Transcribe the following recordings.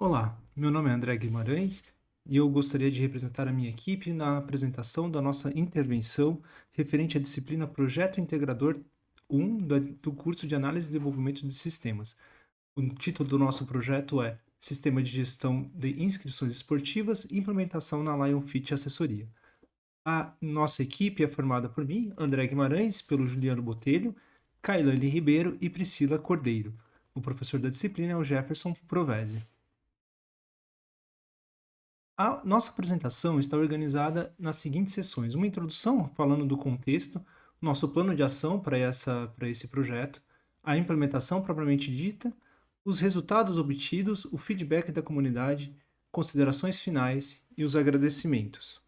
Olá, meu nome é André Guimarães e eu gostaria de representar a minha equipe na apresentação da nossa intervenção referente à disciplina Projeto Integrador 1 do curso de Análise e Desenvolvimento de Sistemas. O título do nosso projeto é Sistema de Gestão de Inscrições Esportivas e Implementação na Lionfit Assessoria. A nossa equipe é formada por mim, André Guimarães, pelo Juliano Botelho, Kailane Ribeiro e Priscila Cordeiro. O professor da disciplina é o Jefferson Provese. A nossa apresentação está organizada nas seguintes sessões: uma introdução falando do contexto, nosso plano de ação para esse projeto, a implementação propriamente dita, os resultados obtidos, o feedback da comunidade, considerações finais e os agradecimentos.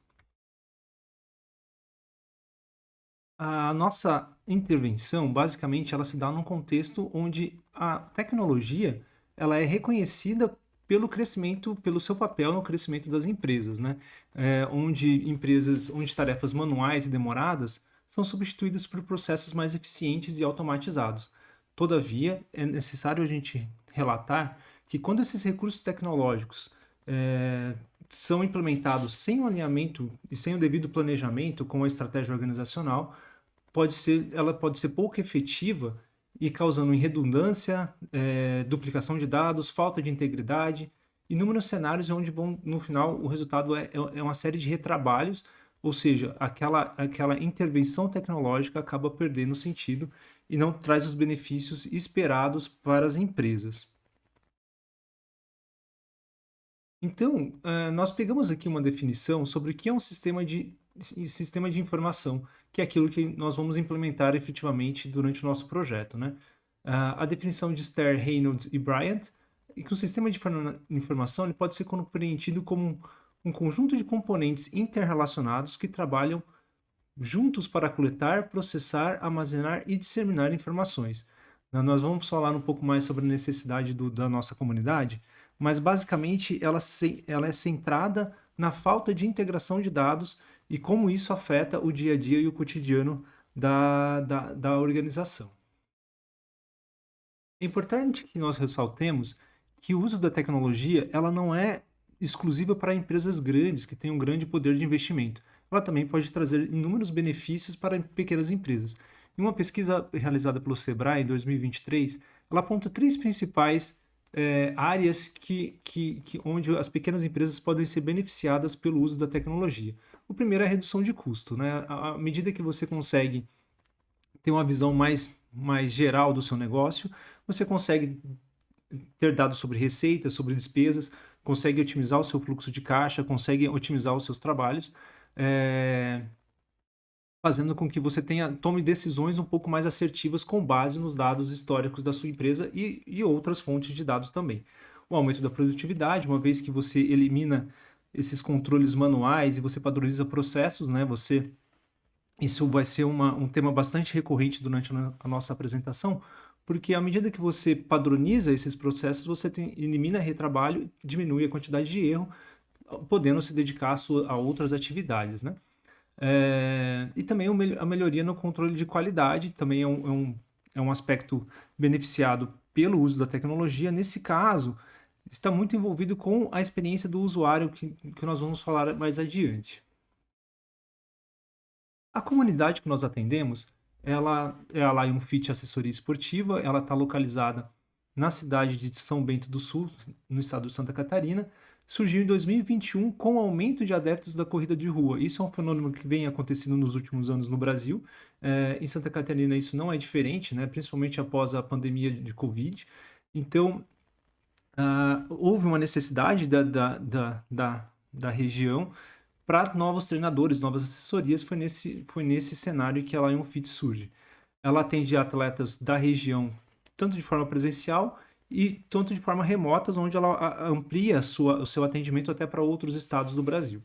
A nossa intervenção, basicamente, ela se dá num contexto onde a tecnologia, ela é reconhecida pelo crescimento, pelo seu papel no crescimento das empresas, né? Onde tarefas manuais e demoradas são substituídas por processos mais eficientes e automatizados. Todavia, é necessário a gente relatar que quando esses recursos tecnológicos eh, são implementados sem o alinhamento e sem o devido planejamento com a estratégia organizacional, ela pode ser pouco efetiva e causando redundância, duplicação de dados, falta de integridade, inúmeros cenários onde vão, no final, o resultado é uma série de retrabalhos, ou seja, aquela intervenção tecnológica acaba perdendo sentido e não traz os benefícios esperados para as empresas. Então, nós pegamos aqui uma definição sobre o que é um sistema de informação, que é aquilo que nós vamos implementar efetivamente durante o nosso projeto, né? A definição de Ster, Reynolds e Bryant é que um sistema de informação ele pode ser compreendido como um conjunto de componentes interrelacionados que trabalham juntos para coletar, processar, armazenar e disseminar informações. Nós vamos falar um pouco mais sobre a necessidade da nossa comunidade, mas basicamente ela é centrada na falta de integração de dados e como isso afeta o dia a dia e o cotidiano da organização. É importante que nós ressaltemos que o uso da tecnologia ela não é exclusiva para empresas grandes que têm um grande poder de investimento. Ela também pode trazer inúmeros benefícios para pequenas empresas. Em uma pesquisa realizada pelo Sebrae em 2023, ela aponta três principais áreas onde as pequenas empresas podem ser beneficiadas pelo uso da tecnologia. O primeiro é a redução de custo, né? À medida que você consegue ter uma visão mais geral do seu negócio, você consegue ter dados sobre receitas, sobre despesas, consegue otimizar o seu fluxo de caixa, consegue otimizar os seus trabalhos, eh, fazendo com que você tome decisões um pouco mais assertivas com base nos dados históricos da sua empresa e outras fontes de dados também. O aumento da produtividade, uma vez que você elimina esses controles manuais e você padroniza processos, né? Isso vai ser um tema bastante recorrente durante a nossa apresentação, porque à medida que você padroniza esses processos, elimina retrabalho, diminui a quantidade de erro, podendo se dedicar a outras atividades, né? E também a melhoria no controle de qualidade, também é um aspecto beneficiado pelo uso da tecnologia. Nesse caso, está muito envolvido com a experiência do usuário, que nós vamos falar mais adiante. A comunidade que nós atendemos, ela é a Lion Fit Assessoria Esportiva, ela está localizada na cidade de São Bento do Sul, no estado de Santa Catarina. Surgiu em 2021 com o aumento de adeptos da corrida de rua. Isso é um fenômeno que vem acontecendo nos últimos anos no Brasil. Em Santa Catarina isso não é diferente, né? Principalmente após a pandemia de Covid. Então, houve uma necessidade da região para novos treinadores, novas assessorias, foi nesse cenário que a Lion Fit surge. Ela atende atletas da região, tanto de forma presencial e tanto de forma remota, onde ela amplia o seu atendimento até para outros estados do Brasil.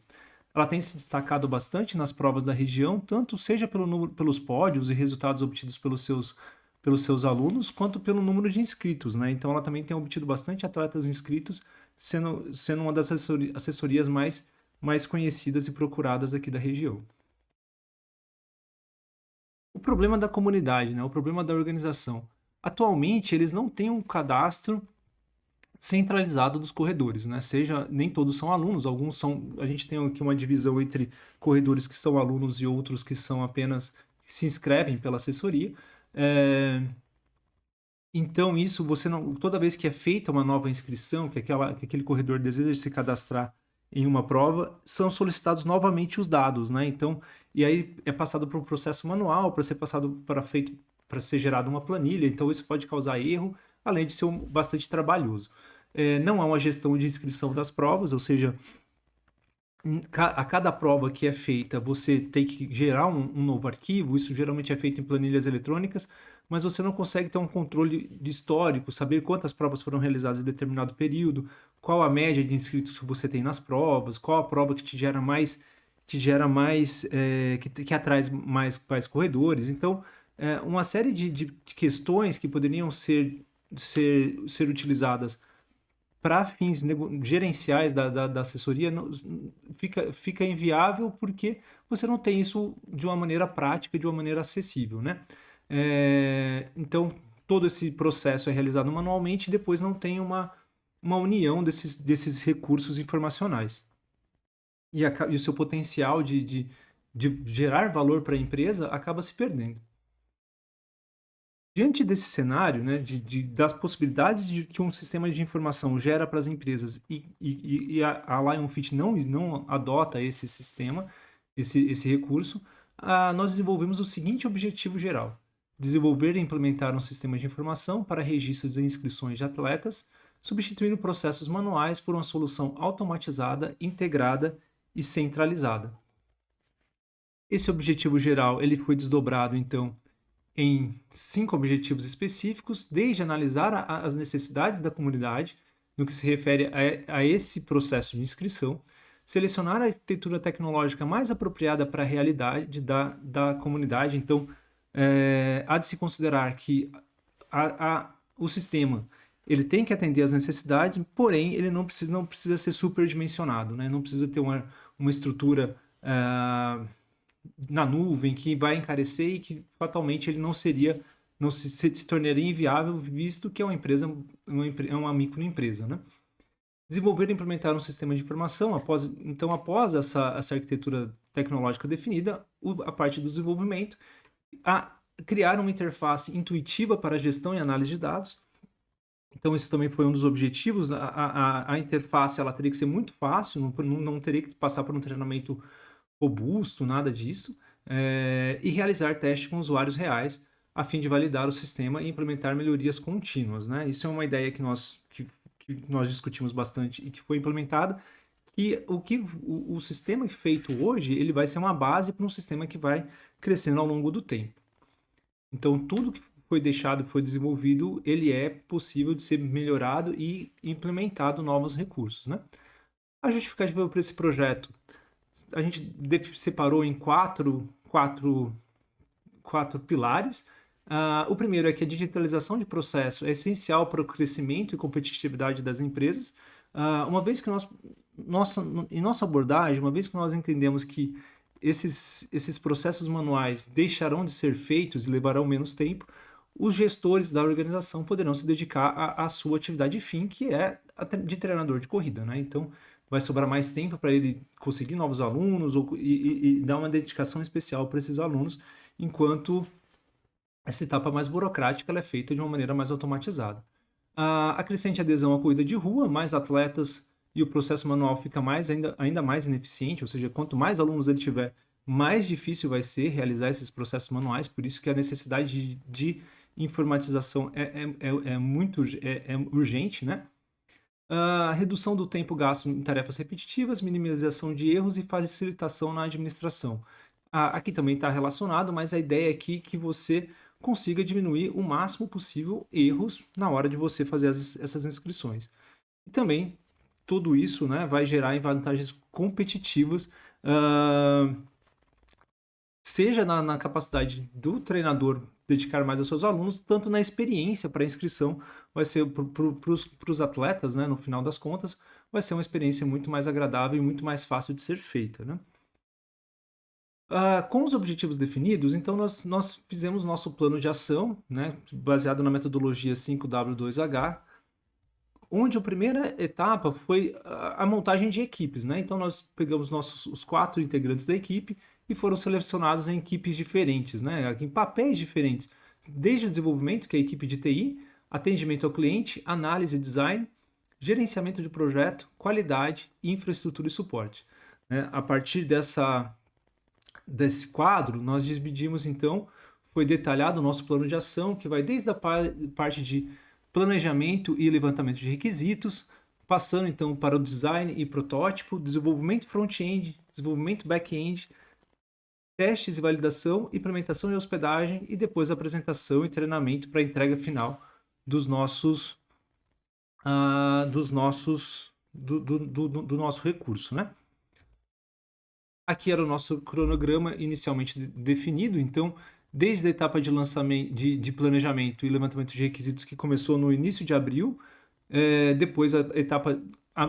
Ela tem se destacado bastante nas provas da região, tanto seja pelos pódios e resultados obtidos pelos seus alunos, quanto pelo número de inscritos, né? Então ela também tem obtido bastante atletas inscritos, sendo uma das assessorias mais conhecidas e procuradas aqui da região. O problema da comunidade, né? O problema da organização. Atualmente, eles não têm um cadastro centralizado dos corredores, né? Seja, nem todos são alunos, alguns são. A gente tem aqui uma divisão entre corredores que são alunos e outros que são apenas que se inscrevem pela assessoria. É, então, isso você não. Toda vez que é feita uma nova inscrição, que aquele corredor deseja se cadastrar em uma prova, são solicitados novamente os dados, né? Então, e aí é passado por um processo manual para ser passado para ser gerada uma planilha, então isso pode causar erro, além de ser bastante trabalhoso. Não há uma gestão de inscrição das provas, ou seja, a cada prova que é feita, você tem que gerar um novo arquivo. Isso geralmente é feito em planilhas eletrônicas, mas você não consegue ter um controle de histórico, saber quantas provas foram realizadas em determinado período, qual a média de inscritos que você tem nas provas, qual a prova que que atrai mais corredores. Então, uma série de questões que poderiam ser utilizadas para fins gerenciais da assessoria, fica inviável porque você não tem isso de uma maneira prática, de uma maneira acessível, né? Então, todo esse processo é realizado manualmente e depois não tem uma união desses recursos informacionais. E o seu potencial de gerar valor para a empresa acaba se perdendo. Diante desse cenário, né, das possibilidades de que um sistema de informação gera para as empresas e a Lionfit não adota esse sistema, esse recurso, nós desenvolvemos o seguinte objetivo geral: desenvolver e implementar um sistema de informação para registro de inscrições de atletas, substituindo processos manuais por uma solução automatizada, integrada e centralizada. Esse objetivo geral ele foi desdobrado, então, em 5 objetivos específicos, desde analisar as necessidades da comunidade, no que se refere a esse processo de inscrição, selecionar a arquitetura tecnológica mais apropriada para a realidade da comunidade. Então, há de se considerar que o sistema ele tem que atender às necessidades, porém ele não precisa ser superdimensionado, né? Não precisa ter uma estrutura na nuvem que vai encarecer e que fatalmente ele não se tornaria inviável, visto que é é uma microempresa, né? Desenvolver e implementar um sistema de informação. Após essa arquitetura tecnológica definida, a parte do desenvolvimento, criar uma interface intuitiva para a gestão e análise de dados. Então, isso também foi um dos objetivos. A interface ela teria que ser muito fácil, não teria que passar por um treinamento robusto, nada disso, e realizar testes com usuários reais, a fim de validar o sistema e implementar melhorias contínuas, né? Isso é uma ideia que nós discutimos bastante e que foi implementada, e o sistema feito hoje, ele vai ser uma base para um sistema que vai crescendo ao longo do tempo. Então, tudo que foi deixado, foi desenvolvido, ele é possível de ser melhorado e implementado novos recursos, né? A justificativa para esse projeto, a gente separou em quatro pilares. O primeiro é que a digitalização de processo é essencial para o crescimento e competitividade das empresas, uma vez que em nossa abordagem, uma vez que nós entendemos que esses processos manuais deixarão de ser feitos e levarão menos tempo, os gestores da organização poderão se dedicar à sua atividade fim, que é a de treinador de corrida, né? Então, vai sobrar mais tempo para ele conseguir novos alunos e dar uma dedicação especial para esses alunos, enquanto essa etapa mais burocrática ela é feita de uma maneira mais automatizada. A crescente adesão à corrida de rua, mais atletas e o processo manual fica ainda mais ineficiente, ou seja, quanto mais alunos ele tiver, mais difícil vai ser realizar esses processos manuais, por isso que a necessidade de informatização é urgente, né? A redução do tempo gasto em tarefas repetitivas, minimização de erros e facilitação na administração. Aqui também está relacionado, mas a ideia aqui é que você consiga diminuir o máximo possível erros na hora de você fazer essas inscrições. E também tudo isso, né, vai gerar em vantagens competitivas, seja na capacidade do treinador dedicar mais aos seus alunos, tanto na experiência para a inscrição, vai ser para os atletas, né, no final das contas, vai ser uma experiência muito mais agradável e muito mais fácil de ser feita, né? Com os objetivos definidos, então nós fizemos nosso plano de ação, né, baseado na metodologia 5W2H, onde a primeira etapa foi a montagem de equipes, né? Então nós pegamos os 4 integrantes da equipe e foram selecionados em equipes diferentes, né? Em papéis diferentes, desde o desenvolvimento, que é a equipe de TI, atendimento ao cliente, análise e design, gerenciamento de projeto, qualidade, infraestrutura e suporte, né? A partir desse quadro, nós dividimos então, foi detalhado o nosso plano de ação, que vai desde a parte de planejamento e levantamento de requisitos, passando então para o design e protótipo, desenvolvimento front-end, desenvolvimento back-end, testes e validação, implementação e hospedagem e depois apresentação e treinamento para a entrega final dos nossos do nosso recurso, né? Aqui era o nosso cronograma inicialmente definido, então, desde a etapa de lançamento, de planejamento e levantamento de requisitos, que começou no início de abril, depois a etapa,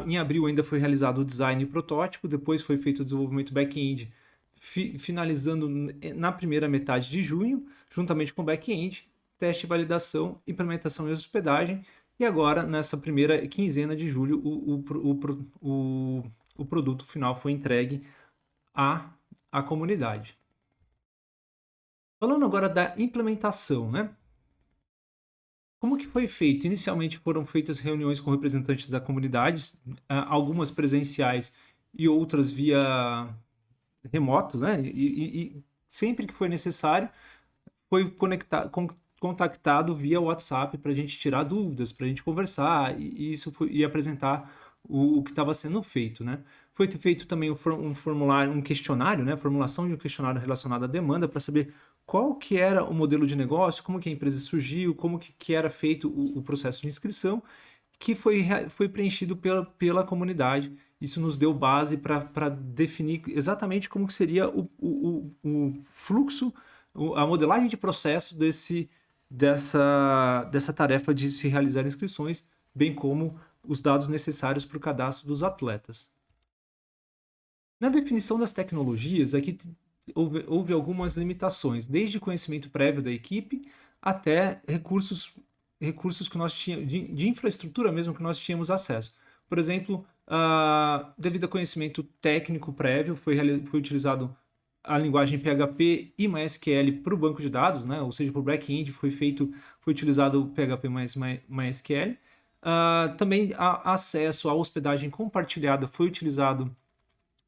em abril ainda foi realizado o design e protótipo, depois foi feito o desenvolvimento back-end, finalizando na primeira metade de junho, juntamente com o back-end, teste e validação, implementação e hospedagem, e agora, nessa primeira quinzena de julho, o produto final foi entregue à comunidade. Falando agora da implementação, né? Como que foi feito? Inicialmente foram feitas reuniões com representantes da comunidade, algumas presenciais e outras via remoto, né? E sempre que foi necessário, foi contactado via WhatsApp para a gente tirar dúvidas, para a gente conversar e isso e apresentar o que estava sendo feito, né? Foi feito também um formulário, um questionário, né? Formulação de um questionário relacionado à demanda para saber qual que era o modelo de negócio, como que a empresa surgiu, como que era feito o processo de inscrição, que foi preenchido pela comunidade. Isso nos deu base para definir exatamente como que seria o fluxo, a modelagem de processo dessa tarefa de se realizar inscrições, bem como os dados necessários para o cadastro dos atletas. Na definição das tecnologias, aqui houve algumas limitações, desde conhecimento prévio da equipe até recursos que nós tínhamos, de infraestrutura mesmo que nós tínhamos acesso. Por exemplo, devido a conhecimento técnico prévio, foi utilizado a linguagem PHP e MySQL para o banco de dados, né? Ou seja, para o back-end foi utilizado o PHP mais MySQL. Também acesso à hospedagem compartilhada foi utilizado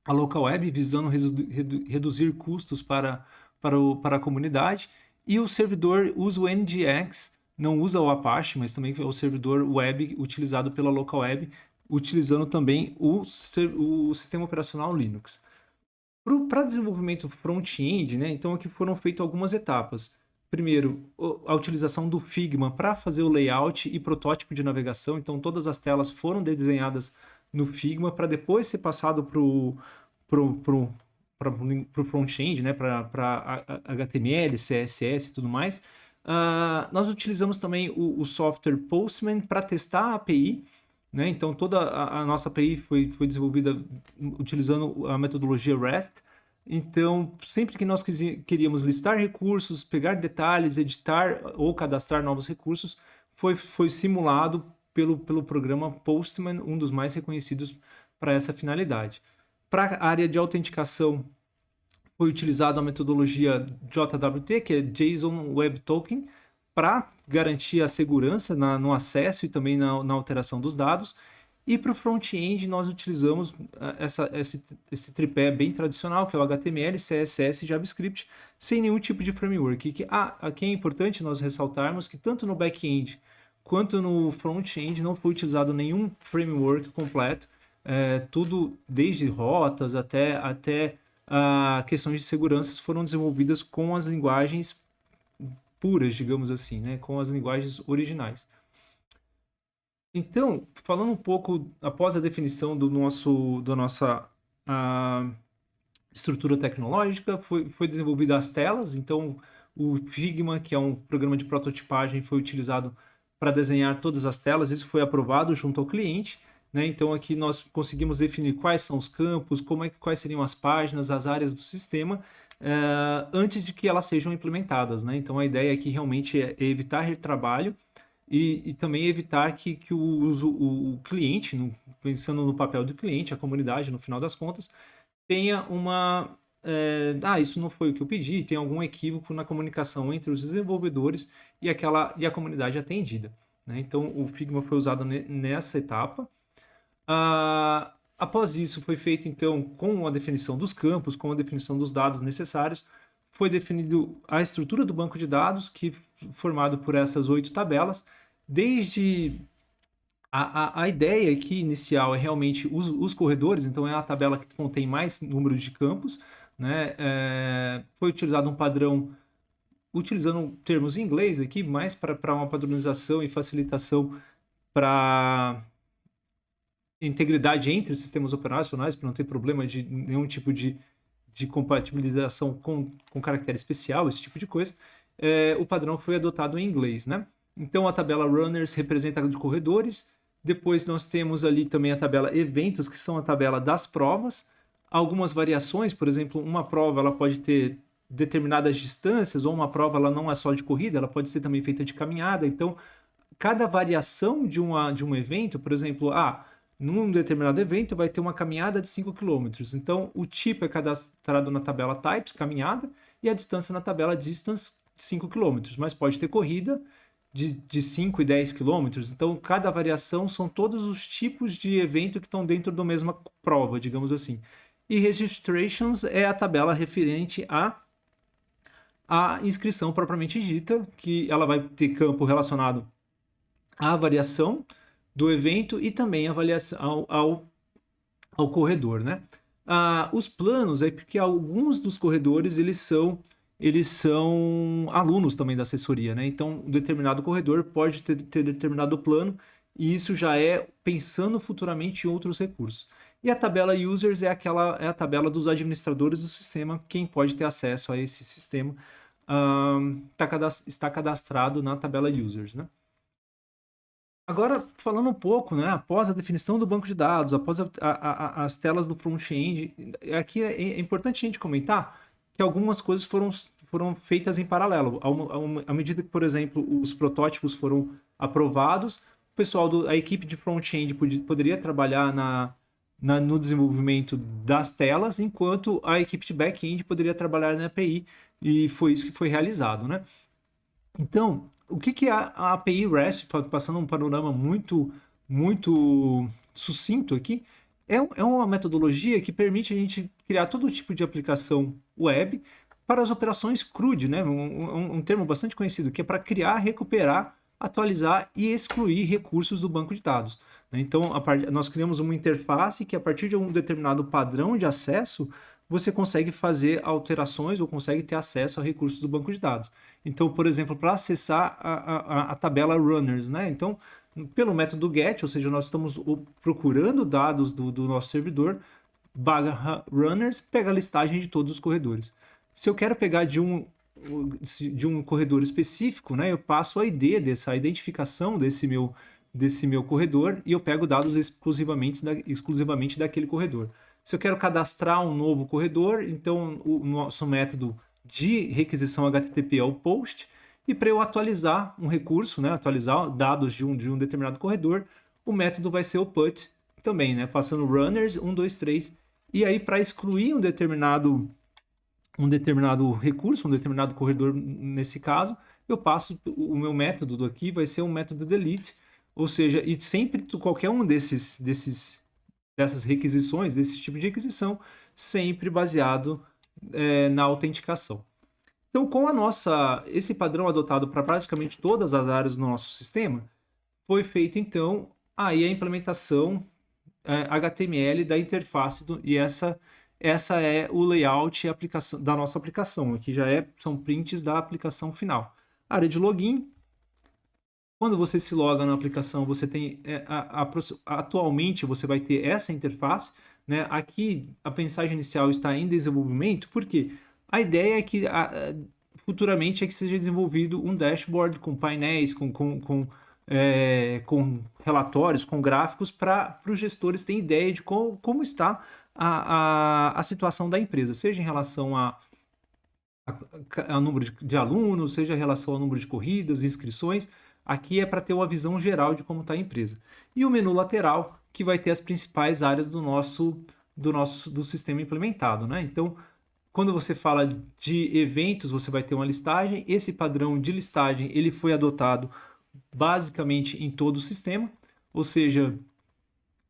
a local web, visando reduzir custos para a comunidade, e o servidor usa o NGX, não usa o Apache, mas também é o servidor web utilizado pela local web, utilizando também o sistema operacional Linux. Para desenvolvimento front-end, né, então aqui foram feitas algumas etapas. Primeiro, a utilização do Figma para fazer o layout e protótipo de navegação, então todas as telas foram desenhadas no Figma para depois ser passado para o front-end, né, para HTML, CSS e tudo mais. Nós utilizamos também o software Postman para testar a API, né? Então toda a nossa API foi desenvolvida utilizando a metodologia REST. Então, sempre que nós queríamos listar recursos, pegar detalhes, editar ou cadastrar novos recursos, foi simulado pelo programa Postman, um dos mais reconhecidos para essa finalidade. Para a área de autenticação, foi utilizada a metodologia JWT, que é JSON Web Token, para garantir a segurança no acesso e também na alteração dos dados. E para o front-end, nós utilizamos esse tripé bem tradicional, que é o HTML, CSS e JavaScript, sem nenhum tipo de framework. Aqui é importante nós ressaltarmos que tanto no back-end quanto no front-end não foi utilizado nenhum framework completo, tudo desde rotas até questões de segurança foram desenvolvidas com as linguagens puras, digamos assim, né, com as linguagens originais. Então, falando um pouco após a definição da nossa estrutura tecnológica, foi desenvolvida as telas. Então, o Figma, que é um programa de prototipagem, foi utilizado para desenhar todas as telas. Isso foi aprovado junto ao cliente, né? Então, aqui nós conseguimos definir quais são os campos, quais seriam as páginas, as áreas do sistema, antes de que elas sejam implementadas, né? Então, a ideia aqui realmente é evitar retrabalho e também evitar que o cliente, pensando no papel do cliente, a comunidade, no final das contas, tenha uma. Isso não foi o que eu pedi, tem algum equívoco na comunicação entre os desenvolvedores e a comunidade atendida. Né? Então, o Figma foi usado nessa etapa. Após isso, foi feito, então, com a definição dos campos, com a definição dos dados necessários, foi definido a estrutura do banco de dados, que formado por essas 8 tabelas, desde a ideia aqui inicial é realmente os corredores, então é a tabela que contém mais número de campos, né? Foi utilizado um padrão, utilizando termos em inglês aqui, mais para uma padronização e facilitação para integridade entre sistemas operacionais, para não ter problema de nenhum tipo de compatibilização com caractere especial, esse tipo de coisa. O padrão foi adotado em inglês, né? Então a tabela runners representa de corredores. Depois nós temos ali também a tabela eventos, que são a tabela das provas. Algumas variações, por exemplo, uma prova ela pode ter determinadas distâncias, ou uma prova ela não é só de corrida, ela pode ser também feita de caminhada. Então, cada variação de um evento, por exemplo, num determinado evento vai ter uma caminhada de 5 km. Então, o tipo é cadastrado na tabela types, caminhada, e a distância na tabela distance, 5 km. Mas pode ter corrida de 5 e 10 km. Então, cada variação são todos os tipos de evento que estão dentro da mesma prova, digamos assim. E registrations é a tabela referente à inscrição propriamente dita, que ela vai ter campo relacionado à variação do evento e também avaliação ao corredor, né? Os planos é porque alguns dos corredores eles são alunos também da assessoria, né? Então, um determinado corredor pode ter determinado plano e isso já é pensando futuramente em outros recursos. E a tabela users é a tabela dos administradores do sistema, quem pode ter acesso a esse sistema está cadastrado na tabela users, né? Agora, falando um pouco, né, após a definição do banco de dados, após as telas do front-end, aqui é importante a gente comentar que algumas coisas foram feitas em paralelo. À medida que, por exemplo, os protótipos foram aprovados, o pessoal a equipe de front-end poderia trabalhar no desenvolvimento das telas, enquanto a equipe de back-end poderia trabalhar na API, e foi isso que foi realizado, né? Então, o que é a API REST, passando um panorama muito sucinto aqui, é uma metodologia que permite a gente criar todo tipo de aplicação web para as operações CRUD, né? Um termo bastante conhecido, que é para criar, recuperar, atualizar e excluir recursos do banco de dados. Né? Então, nós criamos uma interface que, a partir de um determinado padrão de acesso, você consegue fazer alterações ou consegue ter acesso a recursos do banco de dados. Então, por exemplo, para acessar a tabela runners, né? Então, pelo método get, ou seja, nós estamos procurando dados do nosso servidor, /runners, pega a listagem de todos os corredores. Se eu quero pegar de um corredor específico, né, eu passo a ID a identificação desse meu corredor e eu pego dados exclusivamente daquele corredor. Se eu quero cadastrar um novo corredor, então o nosso método de requisição HTTP é o POST, e para eu atualizar um recurso, né, atualizar dados de um determinado corredor, o método vai ser o PUT também, né, passando runners 1, 2, 3, e aí para excluir um determinado recurso, um determinado corredor nesse caso, eu passo o meu método aqui vai ser um método delete, ou seja, e sempre qualquer um dessas requisições, desse tipo de requisição, sempre baseado na autenticação. Então, com esse padrão adotado para praticamente todas as áreas do nosso sistema, foi feita então aí a implementação HTML da interface e essa é o layout da nossa aplicação. Aqui são prints da aplicação final. Área de login. Quando você se loga na aplicação, você tem atualmente você vai ter essa interface, né? Aqui a mensagem inicial está em desenvolvimento, porque a ideia é que futuramente seja desenvolvido um dashboard com painéis, com relatórios, com gráficos para os gestores terem ideia de como está a situação da empresa, seja em relação ao número de alunos, seja em relação ao número de corridas, inscrições. Aqui é para ter uma visão geral de como está a empresa. E o menu lateral, que vai ter as principais áreas do sistema implementado, né? Então, quando você fala de eventos, você vai ter uma listagem. Esse padrão de listagem ele foi adotado basicamente em todo o sistema, ou seja,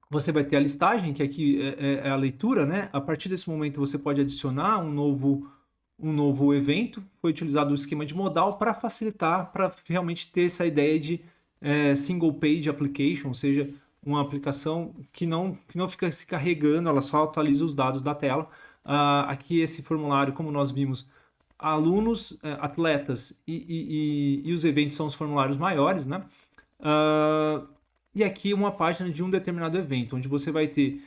você vai ter a listagem, que aqui é a leitura, né? A partir desse momento você pode adicionar um novo evento. Foi utilizado o esquema de modal para facilitar, para realmente ter essa ideia de single page application, ou seja, uma aplicação que não fica se carregando, ela só atualiza os dados da tela. Aqui esse formulário, como nós vimos, alunos, atletas e os eventos são os formulários maiores, né? E aqui uma página de um determinado evento, onde você vai ter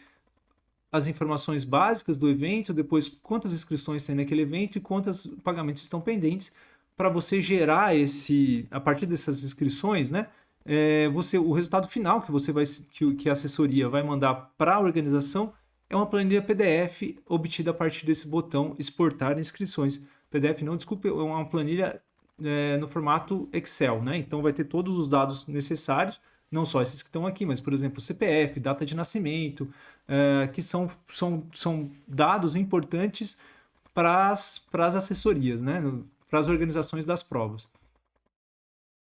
as informações básicas do evento, depois quantas inscrições tem naquele evento e quantos pagamentos estão pendentes, para você gerar a partir dessas inscrições, né? O resultado final que a assessoria vai mandar para a organização é uma planilha PDF obtida a partir desse botão exportar inscrições. PDF não, desculpe, é uma planilha no formato Excel, né? Então vai ter todos os dados necessários, não só esses que estão aqui, mas, por exemplo, CPF, data de nascimento, que são dados importantes para as assessorias, né? Para as organizações das provas.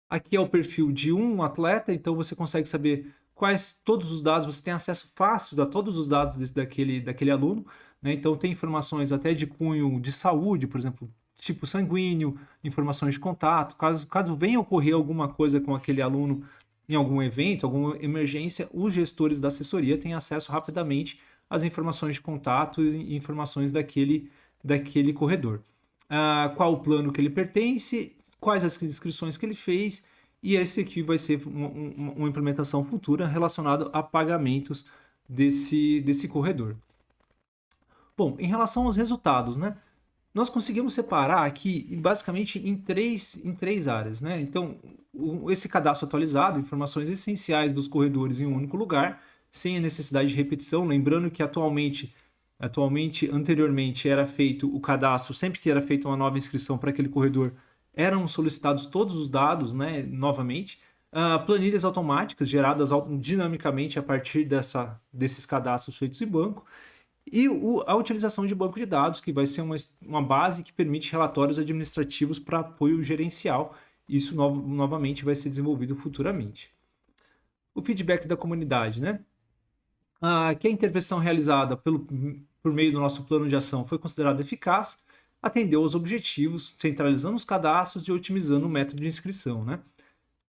Aqui é o perfil de um atleta, então você consegue saber todos os dados, você tem acesso fácil a todos os dados daquele aluno, né? Então tem informações até de cunho de saúde, por exemplo, tipo sanguíneo, informações de contato, caso venha ocorrer alguma coisa com aquele aluno em algum evento, alguma emergência, os gestores da assessoria têm acesso rapidamente às informações de contato e informações daquele corredor. Qual o plano que ele pertence, quais as inscrições que ele fez, e esse aqui vai ser uma implementação futura relacionada a pagamentos desse corredor. Bom, em relação aos resultados, né? Nós conseguimos separar aqui basicamente em três áreas, né? Então, esse cadastro atualizado, informações essenciais dos corredores em um único lugar, sem a necessidade de repetição, lembrando que anteriormente era feito o cadastro, sempre que era feita uma nova inscrição para aquele corredor, eram solicitados todos os dados, né, novamente. Planilhas automáticas geradas dinamicamente a partir desses cadastros feitos em banco. E a utilização de banco de dados, que vai ser uma base que permite relatórios administrativos para apoio gerencial. Isso novamente vai ser desenvolvido futuramente. O feedback da comunidade, né? Que a intervenção realizada por meio do nosso plano de ação foi considerada eficaz, atendeu aos objetivos, centralizando os cadastros e otimizando o método de inscrição, né?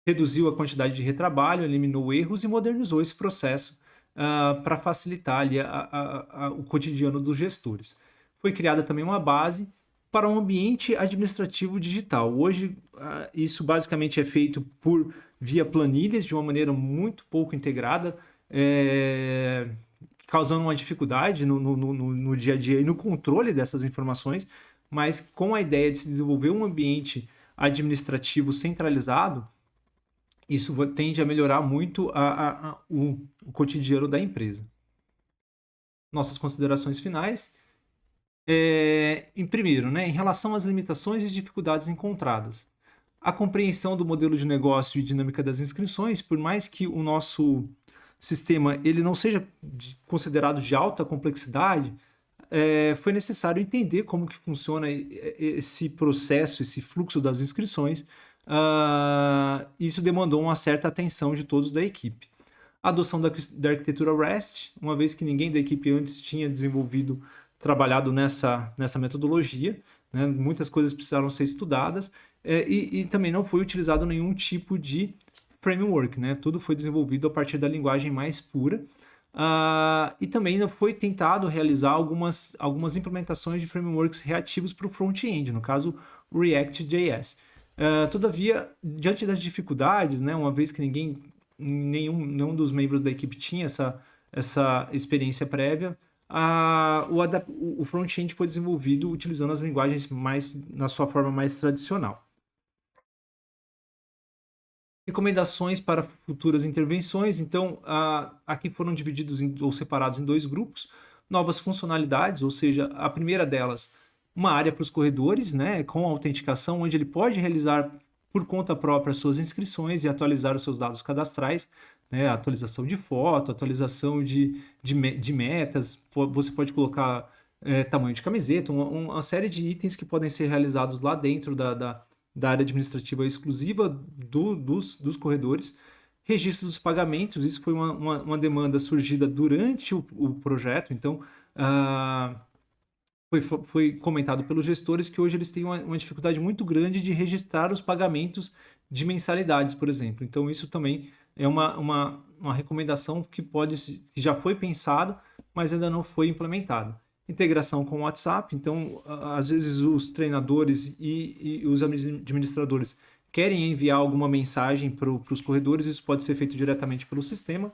Reduziu a quantidade de retrabalho, eliminou erros e modernizou esse processo para facilitar ali o cotidiano dos gestores. Foi criada também uma base para um ambiente administrativo digital. Hoje, isso basicamente é feito via planilhas, de uma maneira muito pouco integrada, causando uma dificuldade no dia a dia e no controle dessas informações, mas com a ideia de se desenvolver um ambiente administrativo centralizado, isso tende a melhorar muito o cotidiano da empresa. Nossas considerações finais. Primeiro, né, em relação às limitações e dificuldades encontradas. A compreensão do modelo de negócio e dinâmica das inscrições, por mais que o nosso sistema ele não seja considerado de alta complexidade, foi necessário entender como que funciona esse processo, esse fluxo das inscrições. Isso demandou uma certa atenção de todos da equipe. A adoção da arquitetura REST, uma vez que ninguém da equipe antes tinha trabalhado nessa metodologia, né? Muitas coisas precisaram ser estudadas, e também não foi utilizado nenhum tipo de framework, né? Tudo foi desenvolvido a partir da linguagem mais pura, e também foi tentado realizar algumas implementações de frameworks reativos para o front-end, no caso o React.js. Todavia, diante das dificuldades, né, uma vez que nenhum dos membros da equipe tinha essa experiência prévia, o front-end foi desenvolvido utilizando as linguagens na sua forma mais tradicional. Recomendações para futuras intervenções. Então, aqui foram divididos ou separados em dois grupos. Novas funcionalidades, ou seja, a primeira delas, uma área para os corredores, né, com autenticação, onde ele pode realizar por conta própria as suas inscrições e atualizar os seus dados cadastrais, né? Atualização de foto, atualização de metas, você pode colocar tamanho de camiseta, uma série de itens que podem ser realizados lá dentro da área administrativa exclusiva dos corredores. Registro dos pagamentos, isso foi uma demanda surgida durante o projeto, então foi comentado pelos gestores que hoje eles têm uma dificuldade muito grande de registrar os pagamentos de mensalidades, por exemplo. Então, isso também é uma recomendação que já foi pensado, mas ainda não foi implementado. Integração com o WhatsApp, então, às vezes os treinadores e os administradores querem enviar alguma mensagem para os corredores, isso pode ser feito diretamente pelo sistema.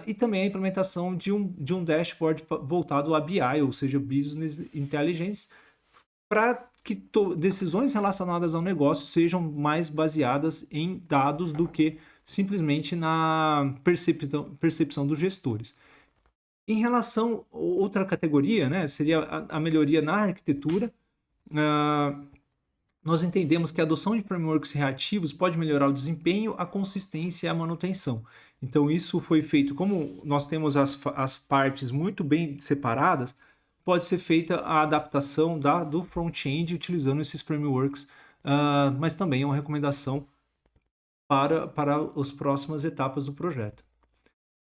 E também a implementação de um dashboard voltado a BI, ou seja, Business Intelligence, para que decisões relacionadas ao negócio sejam mais baseadas em dados do que simplesmente na percepção dos gestores. Em relação a outra categoria, né, seria a melhoria na arquitetura. Nós entendemos que a adoção de frameworks reativos pode melhorar o desempenho, a consistência e a manutenção. Então, isso foi feito, como nós temos as partes muito bem separadas, pode ser feita a adaptação do front-end utilizando esses frameworks, mas também é uma recomendação para as próximas etapas do projeto.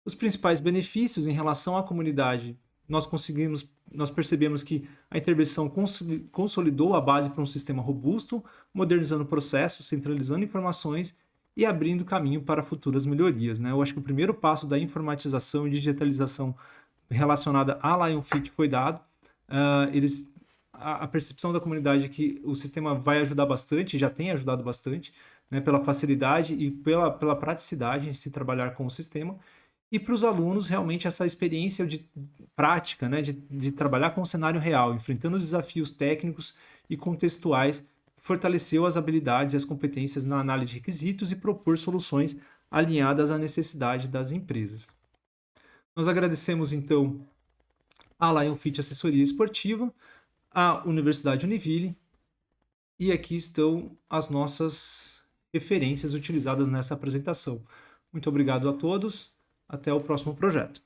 Os principais benefícios em relação à comunidade, nós percebemos que a intervenção consolidou a base para um sistema robusto, modernizando processos, centralizando informações e abrindo caminho para futuras melhorias, né? Eu acho que o primeiro passo da informatização e digitalização relacionada à Lionfit foi dado. A percepção da comunidade é que o sistema vai ajudar bastante, já tem ajudado bastante, né, pela facilidade e pela praticidade em se trabalhar com o sistema. E para os alunos, realmente, essa experiência de prática, né, de trabalhar com o cenário real, enfrentando os desafios técnicos e contextuais, fortaleceu as habilidades e as competências na análise de requisitos e propor soluções alinhadas à necessidade das empresas. Nós agradecemos, então, a Lionfit Assessoria Esportiva, a Universidade Univille, e aqui estão as nossas referências utilizadas nessa apresentação. Muito obrigado a todos. Até o próximo projeto.